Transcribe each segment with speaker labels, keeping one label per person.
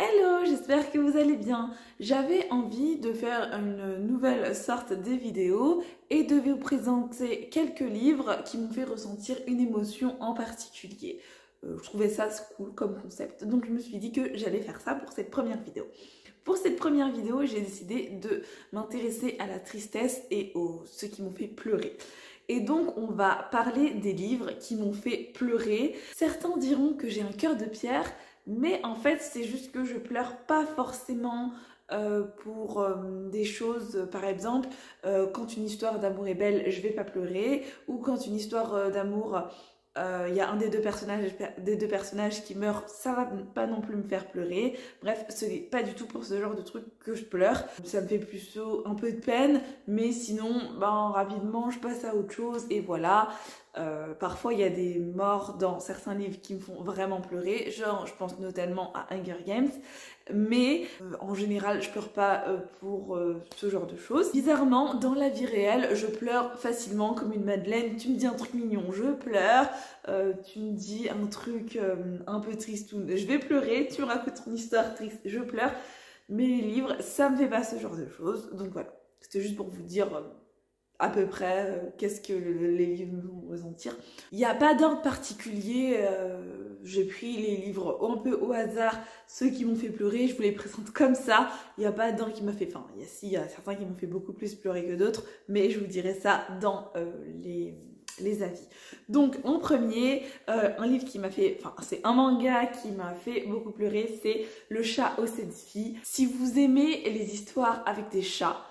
Speaker 1: Hello, j'espère que vous allez bien. J'avais envie de faire une nouvelle sorte de vidéo et de vous présenter quelques livres qui m'ont fait ressentir une émotion en particulier. Je trouvais ça cool comme concept, donc je me suis dit que j'allais faire ça pour cette première vidéo. Pour cette première vidéo, j'ai décidé de m'intéresser à la tristesse et aux ceux qui m'ont fait pleurer. Et donc on va parler des livres qui m'ont fait pleurer. Certains diront que j'ai un cœur de pierre, mais en fait c'est juste que je pleure pas forcément pour des choses, par exemple quand une histoire d'amour est belle, je vais pas pleurer, ou quand une histoire d'amour il y a un des deux personnages qui meurt, ça va pas non plus me faire pleurer. Bref, ce n'est pas du tout pour ce genre de truc que je pleure. Ça me fait plutôt un peu de peine, mais sinon, rapidement, je passe à autre chose et voilà. Parfois, il y a des morts dans certains livres qui me font vraiment pleurer. Genre, je pense notamment à Hunger Games. Mais en général, je pleure pas pour ce genre de choses. Bizarrement, dans la vie réelle, je pleure facilement comme une madeleine. Tu me dis un truc mignon, je pleure. Tu me dis un truc un peu triste, je vais pleurer. Tu me racontes une histoire triste, je pleure. Mais les livres, ça me fait pas ce genre de choses. Donc voilà, c'était juste pour vous dire à peu près qu'est-ce que les livres me font ressentir. Il n'y a pas d'ordre particulier, j'ai pris les livres un peu au hasard, ceux qui m'ont fait pleurer, je vous les présente comme ça. Il n'y a pas d'ordre qui m'a fait, il y a certains qui m'ont fait beaucoup plus pleurer que d'autres, mais je vous dirai ça dans les avis. Donc en premier, un livre qui m'a fait, c'est un manga qui m'a fait beaucoup pleurer, c'est Le chat aux 7 vies. Si vous aimez les histoires avec des chats,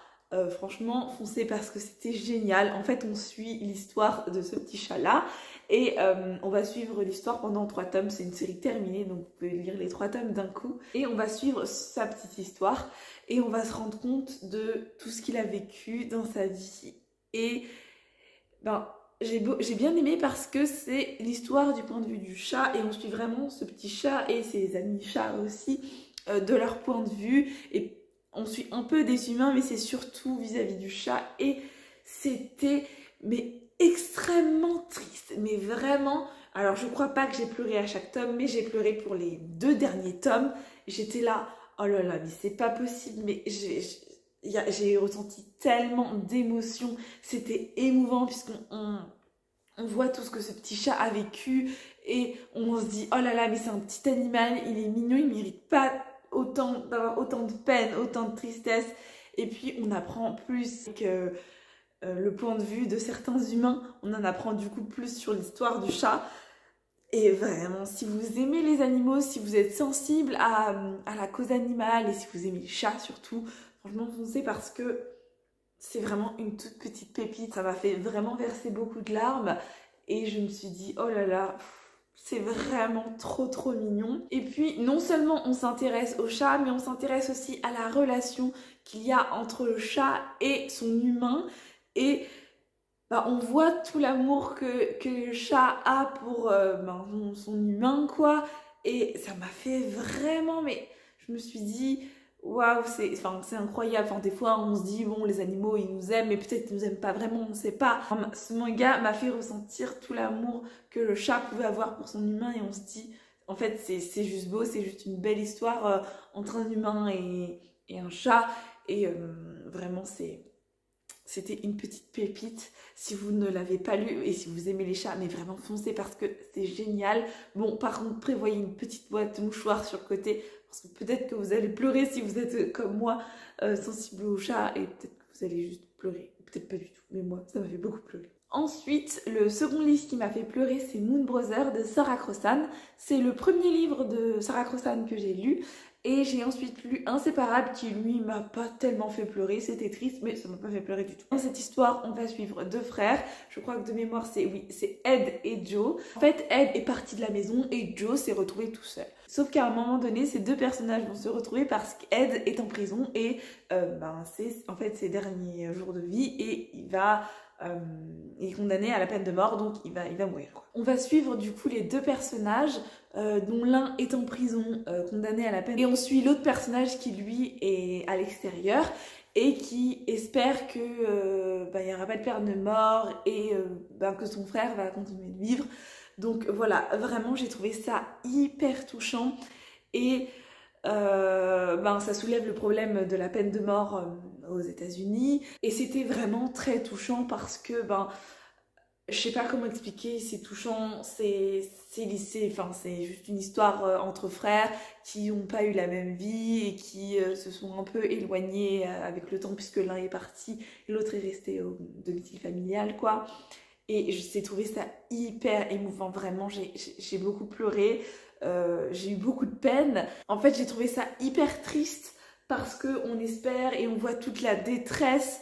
Speaker 1: franchement foncez parce que c'était génial. En fait on suit l'histoire de ce petit chat là et on va suivre l'histoire pendant 3 tomes. C'est une série terminée donc vous pouvez lire les 3 tomes d'un coup et on va suivre sa petite histoire et on va se rendre compte de tout ce qu'il a vécu dans sa vie. Et j'ai bien aimé parce que c'est l'histoire du point de vue du chat et on suit vraiment ce petit chat et ses amis chats aussi de leur point de vue, et on suit un peu des humains, mais c'est surtout vis-à-vis du chat. Et c'était extrêmement triste, mais vraiment. Alors je crois pas que j'ai pleuré à chaque tome, mais j'ai pleuré pour les 2 derniers tomes. J'étais là, oh là là, mais c'est pas possible, mais j'ai ressenti tellement d'émotions. C'était émouvant puisqu'on voit tout ce que ce petit chat a vécu et on se dit, oh là là, mais c'est un petit animal, il est mignon, il mérite pas d'avoir autant de peine, autant de tristesse. Et puis on apprend plus que le point de vue de certains humains, on en apprend du coup plus sur l'histoire du chat. Et vraiment, si vous aimez les animaux, si vous êtes sensible à la cause animale et si vous aimez les chats surtout, franchement foncez parce que c'est vraiment une toute petite pépite. Ça m'a fait vraiment verser beaucoup de larmes et je me suis dit, oh là là, c'est vraiment trop mignon. Et puis non seulement on s'intéresse au chat, mais on s'intéresse aussi à la relation qu'il y a entre le chat et son humain. Et on voit tout l'amour que le chat a pour son humain, quoi. Et ça m'a fait vraiment, mais je me suis dit, waouh, c'est incroyable. Des fois on se dit, bon, les animaux ils nous aiment, mais peut-être qu'ils nous aiment pas vraiment, on ne sait pas. Ce manga m'a fait ressentir tout l'amour que le chat pouvait avoir pour son humain, et on se dit, en fait c'est juste beau, c'est juste une belle histoire entre un humain et un chat. Et vraiment c'était une petite pépite. Si vous ne l'avez pas lu et si vous aimez les chats, mais vraiment foncez parce que c'est génial. Bon, par contre, prévoyez une petite boîte de mouchoirs sur le côté parce que peut-être que vous allez pleurer si vous êtes comme moi, sensible aux chats, et peut-être que vous allez juste pleurer. Peut-être pas du tout, mais moi, ça m'a fait beaucoup pleurer. Ensuite, le second livre qui m'a fait pleurer, c'est Moon Brother de Sarah Crossan. C'est le premier livre de Sarah Crossan que j'ai lu. Et j'ai ensuite lu Inséparable qui lui m'a pas tellement fait pleurer, c'était triste mais ça m'a pas fait pleurer du tout. Dans cette histoire on va suivre 2 frères, je crois que de mémoire c'est Ed et Joe. En fait Ed est parti de la maison et Joe s'est retrouvé tout seul. Sauf qu'à un moment donné ces 2 personnages vont se retrouver parce qu'Ed est en prison et c'est en fait ses derniers jours de vie et il est condamné à la peine de mort, donc il va mourir. On va suivre du coup les 2 personnages dont l'un est en prison, condamné à la peine, et on suit l'autre personnage qui lui est à l'extérieur et qui espère que il n'y aura pas de peine de mort et que son frère va continuer de vivre. Donc voilà, vraiment j'ai trouvé ça hyper touchant et ça soulève le problème de la peine de mort aux États-Unis. Et c'était vraiment très touchant parce que, je sais pas comment expliquer, c'est touchant, c'est juste une histoire entre frères qui n'ont pas eu la même vie et qui se sont un peu éloignés avec le temps puisque l'un est parti et l'autre est resté au domicile familial, quoi. Et j'ai trouvé ça hyper émouvant, vraiment, j'ai beaucoup pleuré, j'ai eu beaucoup de peine. En fait, j'ai trouvé ça hyper triste parce qu'on espère et on voit toute la détresse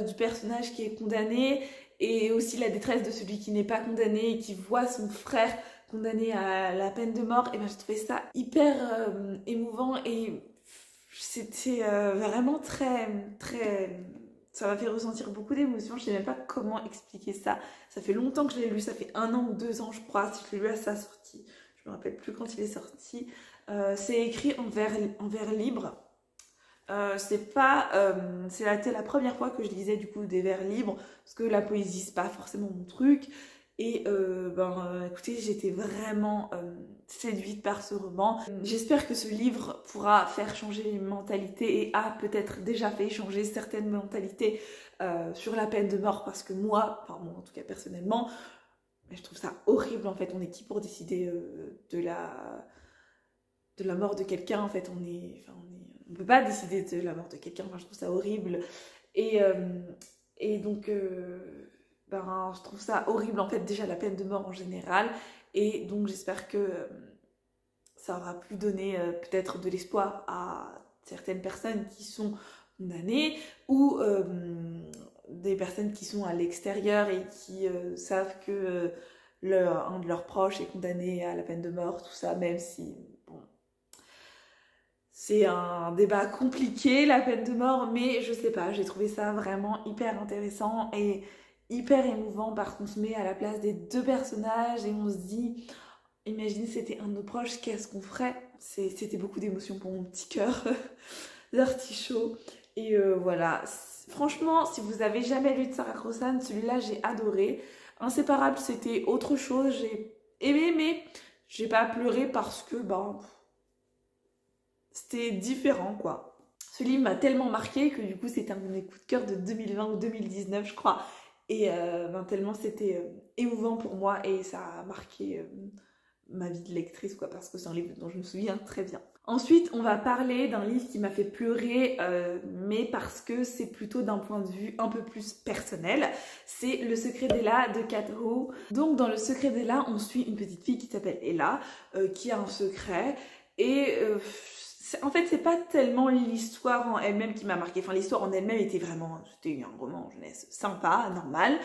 Speaker 1: du personnage qui est condamné et aussi la détresse de celui qui n'est pas condamné et qui voit son frère condamné à la peine de mort. Et j'ai trouvé ça hyper émouvant et c'était vraiment très, très... Ça m'a fait ressentir beaucoup d'émotions, je sais même pas comment expliquer ça. Ça fait longtemps que je l'ai lu, ça fait 1 an ou 2 ans je crois, si je l'ai lu à sa sortie. Je me rappelle plus quand il est sorti. C'est écrit en vers libre. C'était la première fois que je lisais du coup des vers libres, parce que la poésie c'est pas forcément mon truc. Et écoutez, j'étais vraiment séduite par ce roman. J'espère que ce livre pourra faire changer les mentalités et a peut-être déjà fait changer certaines mentalités sur la peine de mort, parce que moi en tout cas personnellement, je trouve ça horrible en fait. On est qui pour décider de la mort de quelqu'un en fait? On peut pas décider de la mort de quelqu'un, je trouve ça horrible. Et donc... je trouve ça horrible en fait, déjà la peine de mort en général, et donc j'espère que ça aura pu donner peut-être de l'espoir à certaines personnes qui sont condamnées ou des personnes qui sont à l'extérieur et qui savent que un de leurs proches est condamné à la peine de mort, tout ça, même si c'est un débat compliqué la peine de mort, mais je sais pas, j'ai trouvé ça vraiment hyper intéressant et hyper émouvant parce qu'on se met à la place des 2 personnages et on se dit, imagine c'était un de nos proches, qu'est-ce qu'on ferait? C'était beaucoup d'émotions pour mon petit cœur d'artichaut. Et voilà, franchement, si vous avez jamais lu de Sarah Crossan, celui-là j'ai adoré. Inséparables, c'était autre chose, j'ai aimé, mais j'ai pas pleuré parce que c'était différent, quoi. Ce livre m'a tellement marqué que du coup c'était un de mes coups de cœur de 2020 ou 2019 je crois. Et tellement c'était émouvant pour moi et ça a marqué ma vie de lectrice, quoi, parce que c'est un livre dont je me souviens très bien. Ensuite, on va parler d'un livre qui m'a fait pleurer, mais parce que c'est plutôt d'un point de vue un peu plus personnel. C'est Le secret d'Ella de Kat Howe. Donc dans Le secret d'Ella, on suit une petite fille qui s'appelle Ella, qui a un secret, et en fait, c'est pas tellement l'histoire en elle-même qui m'a marqué. Enfin, l'histoire en elle-même c'était un roman jeunesse sympa, normal.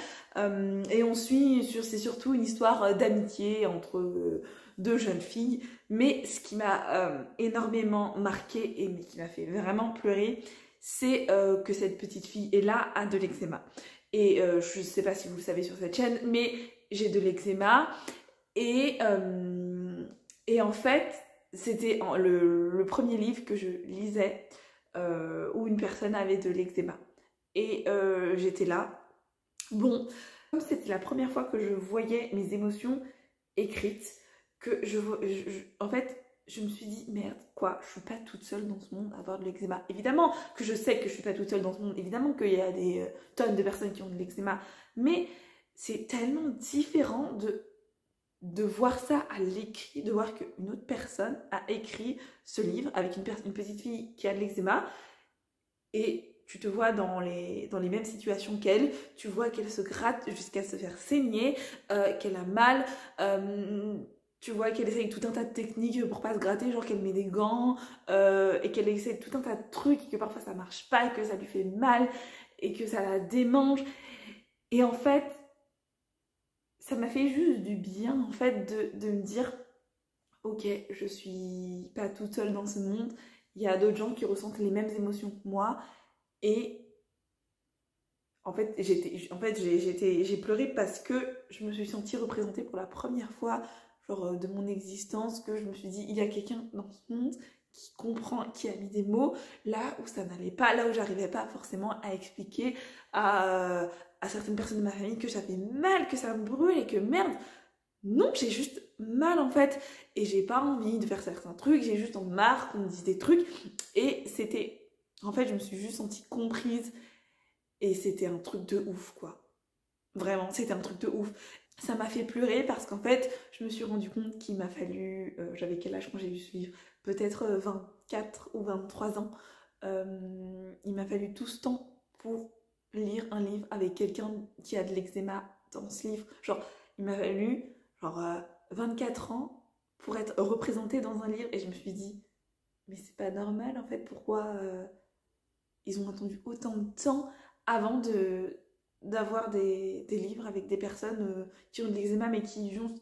Speaker 1: Et on suit, c'est surtout une histoire d'amitié entre 2 jeunes filles. Mais ce qui m'a énormément marqué et qui m'a fait vraiment pleurer, c'est que cette petite fille Ella a de l'eczéma. Et je sais pas si vous le savez sur cette chaîne, mais j'ai de l'eczéma. Et en fait, c'était le premier livre que je lisais où une personne avait de l'eczéma. Et j'étais là. Bon, comme c'était la première fois que je voyais mes émotions écrites, que en fait, je me suis dit, merde, quoi, je suis pas toute seule dans ce monde à avoir de l'eczéma. Évidemment que je sais que je suis pas toute seule dans ce monde, évidemment qu'il y a des tonnes de personnes qui ont de l'eczéma, mais c'est tellement différent de voir ça à l'écrit, de voir qu'une autre personne a écrit ce livre avec une petite fille qui a de l'eczéma, et tu te vois dans les mêmes situations qu'elle, tu vois qu'elle se gratte jusqu'à se faire saigner, qu'elle a mal, tu vois qu'elle essaye tout un tas de techniques pour pas se gratter, genre qu'elle met des gants, et qu'elle essaie tout un tas de trucs, et que parfois ça marche pas, et que ça lui fait mal, et que ça la démange. Et en fait, ça m'a fait juste du bien, en fait, de me dire, ok, je suis pas toute seule dans ce monde, il y a d'autres gens qui ressentent les mêmes émotions que moi, et en fait, j'ai pleuré parce que je me suis sentie représentée pour la première fois, genre de mon existence, que je me suis dit, il y a quelqu'un dans ce monde qui comprend, qui a mis des mots là où ça n'allait pas, là où j'arrivais pas forcément à expliquer à certaines personnes de ma famille que j'avais mal, que ça me brûle et que merde, non, j'ai juste mal en fait et j'ai pas envie de faire certains trucs, j'ai juste en marre qu'on me dise des trucs et c'était... En fait, je me suis juste sentie comprise et c'était un truc de ouf quoi. Vraiment, c'était un truc de ouf. Ça m'a fait pleurer parce qu'en fait, je me suis rendu compte qu'il m'a fallu... j'avais quel âge quand j'ai lu ce livre? Peut-être 24 ou 23 ans. Il m'a fallu tout ce temps pour lire un livre avec quelqu'un qui a de l'eczéma dans ce livre. Genre, il m'a fallu genre 24 ans pour être représentée dans un livre et je me suis dit, mais c'est pas normal en fait, pourquoi ils ont attendu autant de temps avant d'avoir des livres avec des personnes qui ont de l'eczéma mais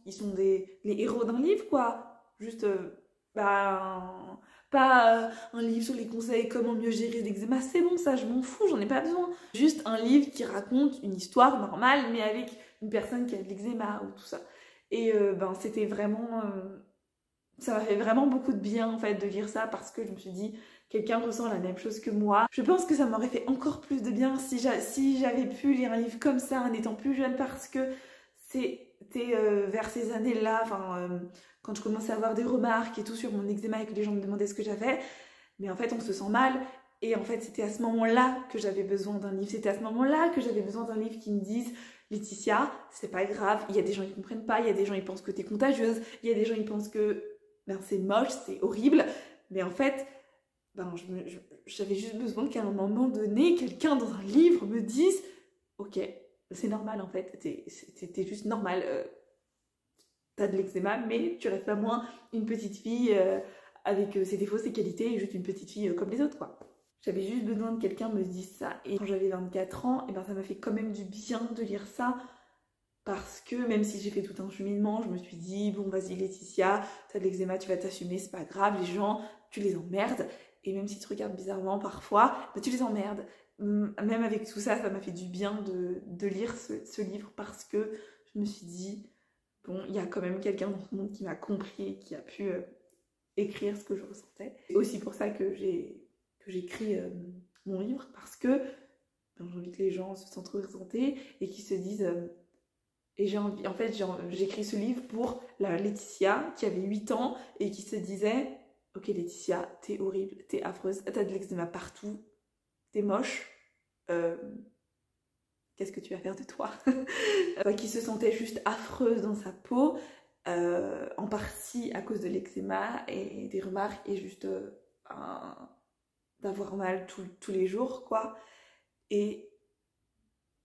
Speaker 1: ils sont les héros d'un livre quoi. Juste, bah... Pas un livre sur les conseils comment mieux gérer l'eczéma, c'est bon ça, je m'en fous, j'en ai pas besoin. Juste un livre qui raconte une histoire normale mais avec une personne qui a de l'eczéma ou tout ça. Et ben c'était vraiment... ça m'a fait vraiment beaucoup de bien en fait de lire ça parce que je me suis dit quelqu'un ressent la même chose que moi. Je pense que ça m'aurait fait encore plus de bien si j'avais pu lire un livre comme ça en étant plus jeune parce que c'était vers ces années-là, enfin... quand je commençais à avoir des remarques et tout sur mon eczéma et que les gens me demandaient ce que j'avais, mais en fait on se sent mal et en fait c'était à ce moment-là que j'avais besoin d'un livre, c'était à ce moment-là que j'avais besoin d'un livre qui me dise Laetitia, c'est pas grave, il y a des gens qui comprennent pas, il y a des gens qui pensent que t'es contagieuse, il y a des gens qui pensent que ben, c'est moche, c'est horrible, mais en fait ben, j'avais juste besoin qu'à un moment donné, quelqu'un dans un livre me dise ok, c'est normal en fait, t'es juste normal, t'as de l'eczéma, mais tu restes pas moins une petite fille avec ses défauts, ses qualités, et juste une petite fille comme les autres, quoi. J'avais juste besoin que quelqu'un me dise ça. Et quand j'avais 24 ans, et ben ça m'a fait quand même du bien de lire ça, parce que même si j'ai fait tout un cheminement, je me suis dit, bon vas-y Laetitia, t'as de l'eczéma, tu vas t'assumer, c'est pas grave, les gens, tu les emmerdes. Et même si tu regardes bizarrement parfois, ben, tu les emmerdes. Même avec tout ça, ça m'a fait du bien de lire ce livre, parce que je me suis dit... bon, il y a quand même quelqu'un dans ce monde qui m'a compris et qui a pu écrire ce que je ressentais. C'est aussi pour ça que j'écris mon livre, parce que ben, j'ai envie que les gens se sentent représentés et qu'ils se disent... et j'ai envie, en fait, j'écris ce livre pour la Laetitia qui avait 8 ans et qui se disait « Ok Laetitia, t'es horrible, t'es affreuse, t'as de l'eczéma partout, t'es moche. Qu'est-ce que tu vas faire de toi ?» Qui se sentait juste affreuse dans sa peau, en partie à cause de l'eczéma et des remarques et juste d'avoir mal tous les jours, quoi. Et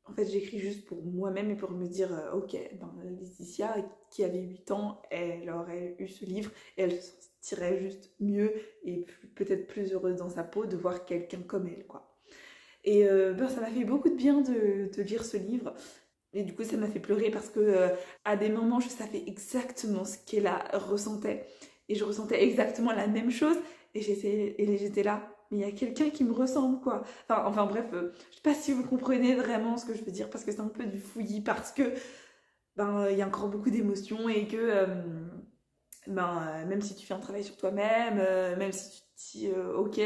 Speaker 1: en fait, j'écris juste pour moi-même et pour me dire, ok, ben, Laetitia, qui avait 8 ans, elle aurait eu ce livre et elle se sentirait juste mieux et peut-être plus heureuse dans sa peau de voir quelqu'un comme elle, quoi. Et ben, ça m'a fait beaucoup de bien de lire ce livre. Et du coup, ça m'a fait pleurer parce que à des moments, je savais exactement ce qu'elle ressentait. Et je ressentais exactement la même chose. Et j'étais là, mais il y a quelqu'un qui me ressemble, quoi. Enfin bref, je sais pas si vous comprenez vraiment ce que je veux dire, parce que c'est un peu du fouillis, parce que ben, il y a encore beaucoup d'émotions et que même si tu fais un travail sur toi-même, même si tu te dis ok,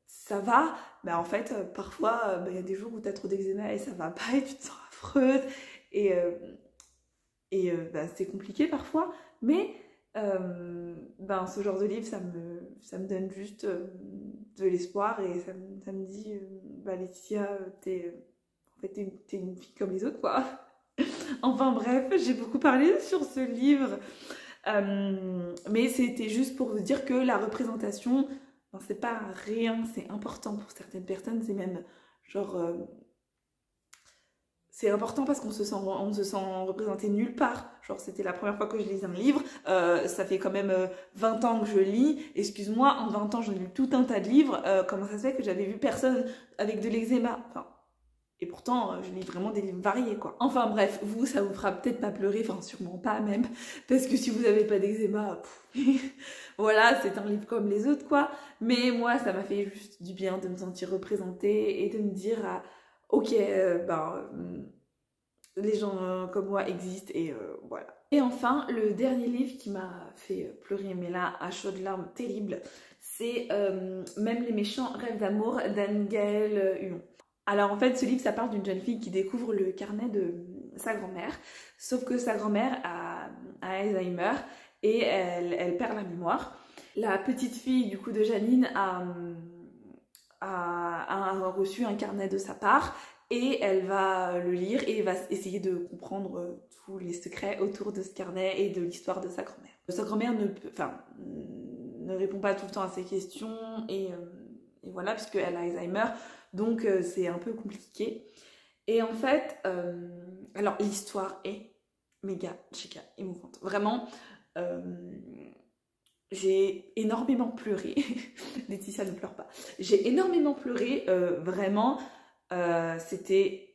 Speaker 1: ça va, mais en fait parfois il y a des jours où tu as trop d'eczéma et ça va pas et tu te sens affreuse et c'est compliqué parfois, mais ce genre de livre ça me donne juste de l'espoir et ça me dit Laetitia, t'es une fille comme les autres, quoi. Enfin bref, j'ai beaucoup parlé sur ce livre, mais c'était juste pour vous dire que la représentation, c'est pas rien, c'est important pour certaines personnes, c'est même genre... c'est important parce qu'on se sent représenté nulle part. Genre, c'était la première fois que je lisais un livre. Ça fait quand même 20 ans que je lis. Excuse-moi, en 20 ans, j'ai lu tout un tas de livres. Comment ça se fait que j'avais vu personne avec de l'eczéma? Enfin, et pourtant, je lis vraiment des livres variés, quoi. Enfin bref, vous, ça vous fera peut-être pas pleurer. Enfin, sûrement pas même. Parce que si vous n'avez pas d'eczéma, voilà, c'est un livre comme les autres, quoi. Mais moi, ça m'a fait juste du bien de me sentir représentée et de me dire... ok, les gens comme moi existent et voilà. Et enfin, le dernier livre qui m'a fait pleurer, mais là, à chaudes larmes terribles, c'est Même les méchants rêvent d'amour d'Anne Gaëlle Huon. Alors en fait, ce livre, ça parle d'une jeune fille qui découvre le carnet sa grand-mère, sauf que sa grand-mère a Alzheimer et elle perd la mémoire. La petite fille du coup de Janine a reçu un carnet de sa part et elle va le lire et va essayer de comprendre tous les secrets autour de ce carnet et de l'histoire de sa grand-mère. Sa grand-mère ne répond pas tout le temps à ses questions et voilà, puisqu'elle a Alzheimer, donc c'est un peu compliqué. Et en fait, alors l'histoire est méga, giga émouvante. Vraiment, j'ai énormément pleuré. Laetitia ne pleure pas. J'ai énormément pleuré, vraiment, c'était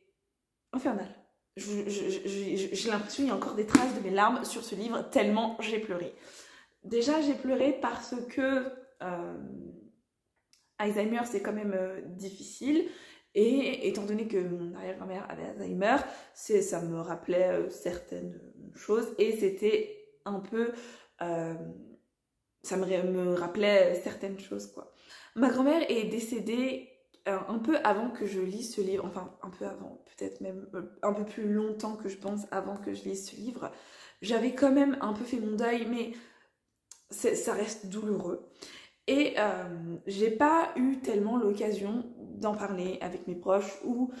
Speaker 1: infernal. J'ai l'impression qu'il y a encore des traces de mes larmes sur ce livre, tellement j'ai pleuré. Déjà, j'ai pleuré parce que Alzheimer, c'est quand même difficile. Et étant donné que mon arrière-grand-mère avait Alzheimer, ça me rappelait certaines choses. Et c'était un peu... ça me rappelait certaines choses, quoi. Ma grand-mère est décédée un peu avant que je lise ce livre. Enfin, un peu avant, peut-être même un peu plus longtemps que je pense avant que je lise ce livre. J'avais quand même un peu fait mon deuil, mais ça reste douloureux. Et j'ai pas eu tellement l'occasion d'en parler avec mes proches ou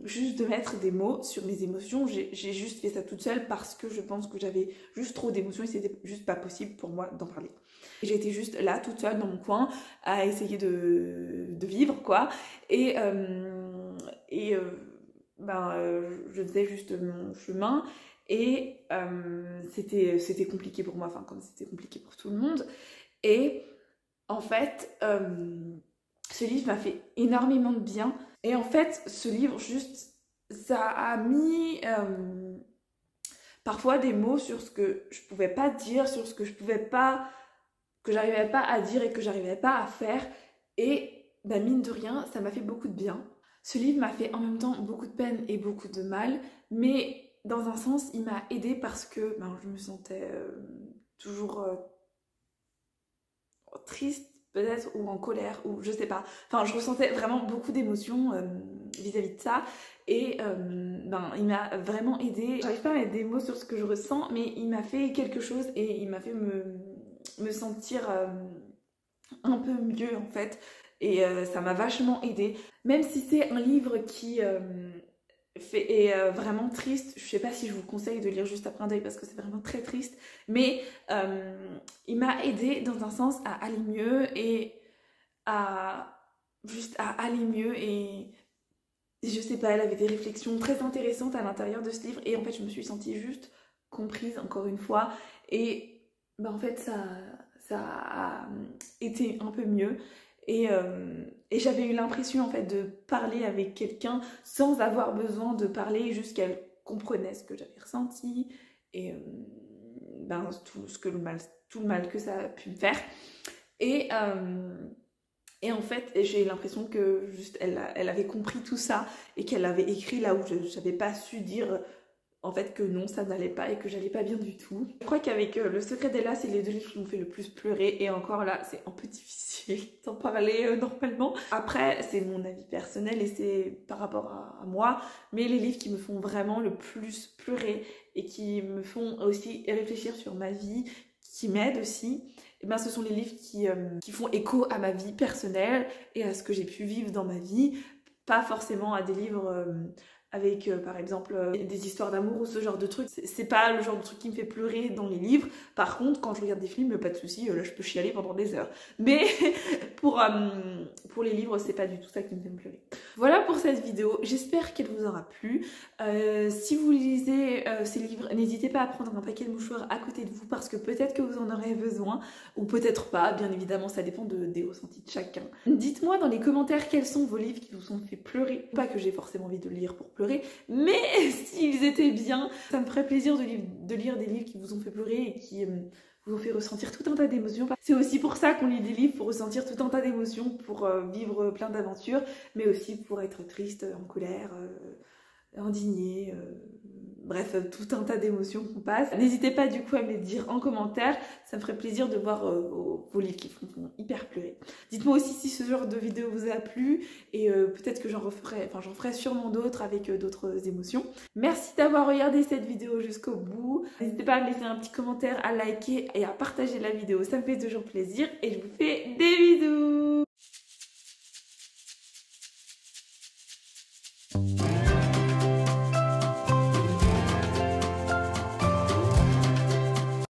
Speaker 1: juste de mettre des mots sur mes émotions. J'ai juste fait ça toute seule parce que je pense que j'avais juste trop d'émotions et c'était juste pas possible pour moi d'en parler. J'étais juste là toute seule dans mon coin à essayer de vivre, quoi. Et je faisais juste mon chemin. Et c'était compliqué pour moi, enfin comme c'était compliqué pour tout le monde. Et en fait, ce livre m'a fait énormément de bien. Et en fait, ce livre, juste, ça a mis parfois des mots sur ce que je pouvais pas dire, sur ce que je pouvais pas, que j'arrivais pas à dire et que j'arrivais pas à faire. Et bah, mine de rien, ça m'a fait beaucoup de bien. Ce livre m'a fait en même temps beaucoup de peine et beaucoup de mal, mais dans un sens, il m'a aidée parce que je me sentais toujours triste peut-être, ou en colère, ou je sais pas. Enfin, je ressentais vraiment beaucoup d'émotions vis-à-vis de ça. Et il m'a vraiment aidée. J'arrive pas à mettre des mots sur ce que je ressens, mais il m'a fait quelque chose et il m'a fait me sentir un peu mieux en fait. Et ça m'a vachement aidée. Même si c'est un livre qui est vraiment triste, je sais pas si je vous conseille de lire juste après un deuil parce que c'est vraiment très triste, mais il m'a aidée dans un sens à aller mieux et à aller mieux. Et je sais pas, elle avait des réflexions très intéressantes à l'intérieur de ce livre et en fait je me suis sentie juste comprise encore une fois et en fait ça a été un peu mieux. Et j'avais eu l'impression en fait de parler avec quelqu'un sans avoir besoin de parler, juste qu'elle comprenait ce que j'avais ressenti et tout le mal que ça a pu me faire. Et en fait j'ai eu l'impression que juste elle avait compris tout ça et qu'elle avait écrit là où je n'avais pas su dire en fait que non, ça n'allait pas et que j'allais pas bien du tout. Je crois qu'avec Le Secret d'Ella, c'est les deux livres qui m'ont fait le plus pleurer et encore là, c'est un peu difficile d'en parler normalement. Après, c'est mon avis personnel et c'est par rapport à moi, mais les livres qui me font vraiment le plus pleurer et qui me font aussi réfléchir sur ma vie, qui m'aident aussi, ce sont les livres qui font écho à ma vie personnelle et à ce que j'ai pu vivre dans ma vie, pas forcément à des livres avec par exemple des histoires d'amour ou ce genre de trucs. C'est pas le genre de truc qui me fait pleurer dans les livres. Par contre, quand je regarde des films, pas de souci, là je peux chialer pendant des heures. Mais pour les livres, c'est pas du tout ça qui me fait pleurer. Voilà pour cette vidéo, j'espère qu'elle vous aura plu. Si vous lisez ces livres, n'hésitez pas à prendre un paquet de mouchoirs à côté de vous parce que peut-être que vous en aurez besoin ou peut-être pas, bien évidemment ça dépend des ressentis de chacun. Dites-moi dans les commentaires quels sont vos livres qui vous ont fait pleurer. Pas que j'ai forcément envie de lire pour pleurer, mais s'ils étaient bien, ça me ferait plaisir de lire des livres qui vous ont fait pleurer et qui vous ont fait ressentir tout un tas d'émotions. C'est aussi pour ça qu'on lit des livres, pour ressentir tout un tas d'émotions, pour vivre plein d'aventures, mais aussi pour être triste, en colère, indigné, bref, tout un tas d'émotions qu'on passe. N'hésitez pas du coup à me les dire en commentaire, ça me ferait plaisir de voir vos livres qui font hyper pleurer. Dites-moi aussi si ce genre de vidéo vous a plu et peut-être que j'en ferai sûrement d'autres avec d'autres émotions. Merci d'avoir regardé cette vidéo jusqu'au bout. N'hésitez pas à me laisser un petit commentaire, à liker et à partager la vidéo, ça me fait toujours plaisir et je vous fais des bisous.